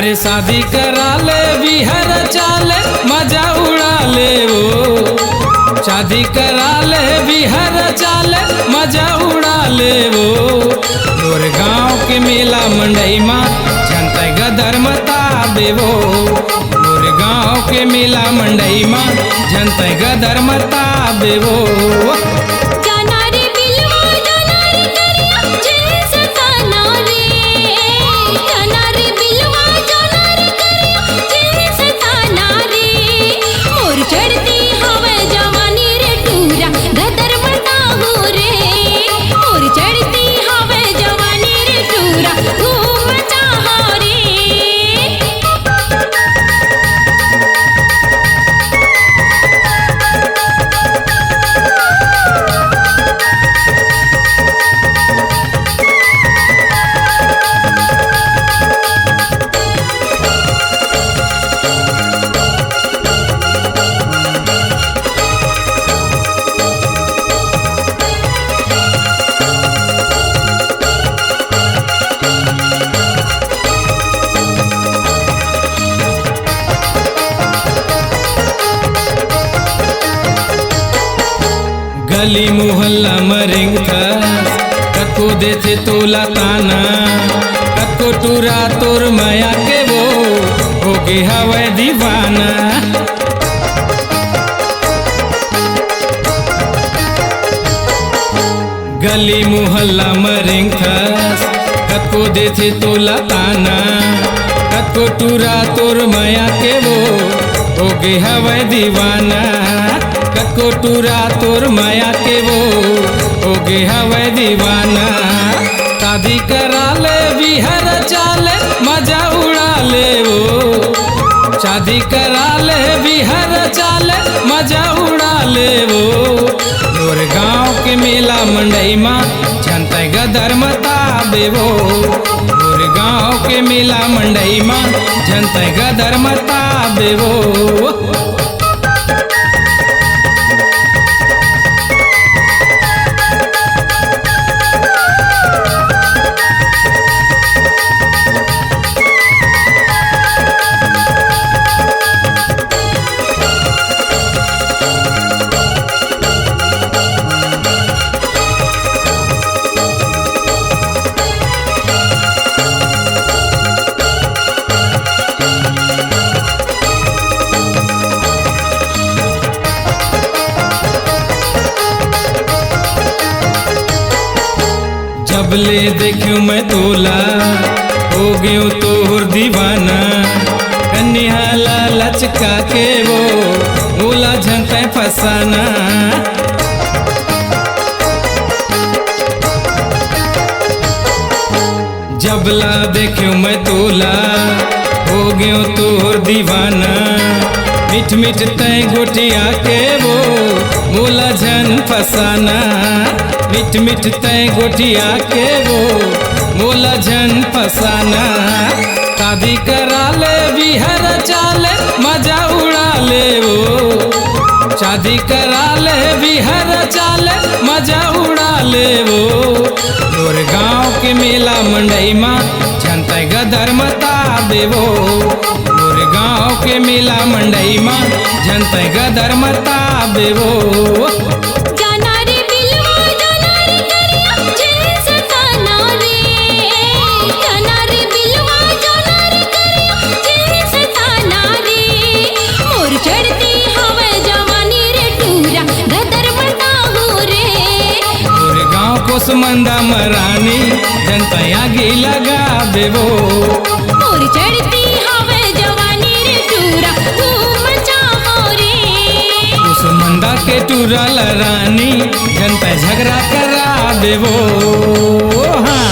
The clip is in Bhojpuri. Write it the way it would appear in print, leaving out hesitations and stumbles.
अरे शादी करा ले बिहर चाले मजा उड़ा ले वो, शादी करा ले बिहर चाले मजा उड़ा ले वो। मोर गाँव के मेला मंडई माँ जनता गदर मता देवो, मोर गाँव के मेला मंडई माँ जनता गदर मता देवो। गली मोहल्ला मरेंग था कको देते तोला ताना, कको टूरा तोर माया के वो हो गे हवे दीवाना। गली मोहल्ला मरेंग था कको देते तोला ताना, कको टूरा तोर माया के वो हो गे हवे दीवाना। कको टूरा तोर माया के वो हो गे हवे दीवाना। शादी करा ले बिहर चाले मजा उड़ा ले वो, शादी करा ले बिहर चाले मजा उड़ा ले वो। मोर गाँव के मेला मंडई माँ जनता गदर मता देवो, मोर गाँव के मेला मंडई माँ जनता गदर मता देवो। जब ले देखूं मैं तोला हो गयो तोर दीवाना। कन्या लचका के वो मोला झंटे फसाना। जब ला देखूं मैं तोला हो गयो तोर दीवाना। मिठ मिठ तय गोटिया के वो मोला झन फसाना। मिठ मिठ तय गोटिया के वो मोला झन फसाना। शादी करा ले बिहर चाले मजा उड़ा ले वो, शादी करा ले बिहर चाले मजा उड़ा ले वो। मोर गाँव के मेला मंडई माँ जनता गदर मता देवो, मोर गाँव के मेला मंडई माँ जनता गदर मता देवो। मंदा मरानी जनता आगे लगा देवो, मोर चढ़ती हवे जवानी रे टूरा घूम चाहो रे। उस मंदा के टूरा लरानी जनता झगड़ा करा देवो। हाँ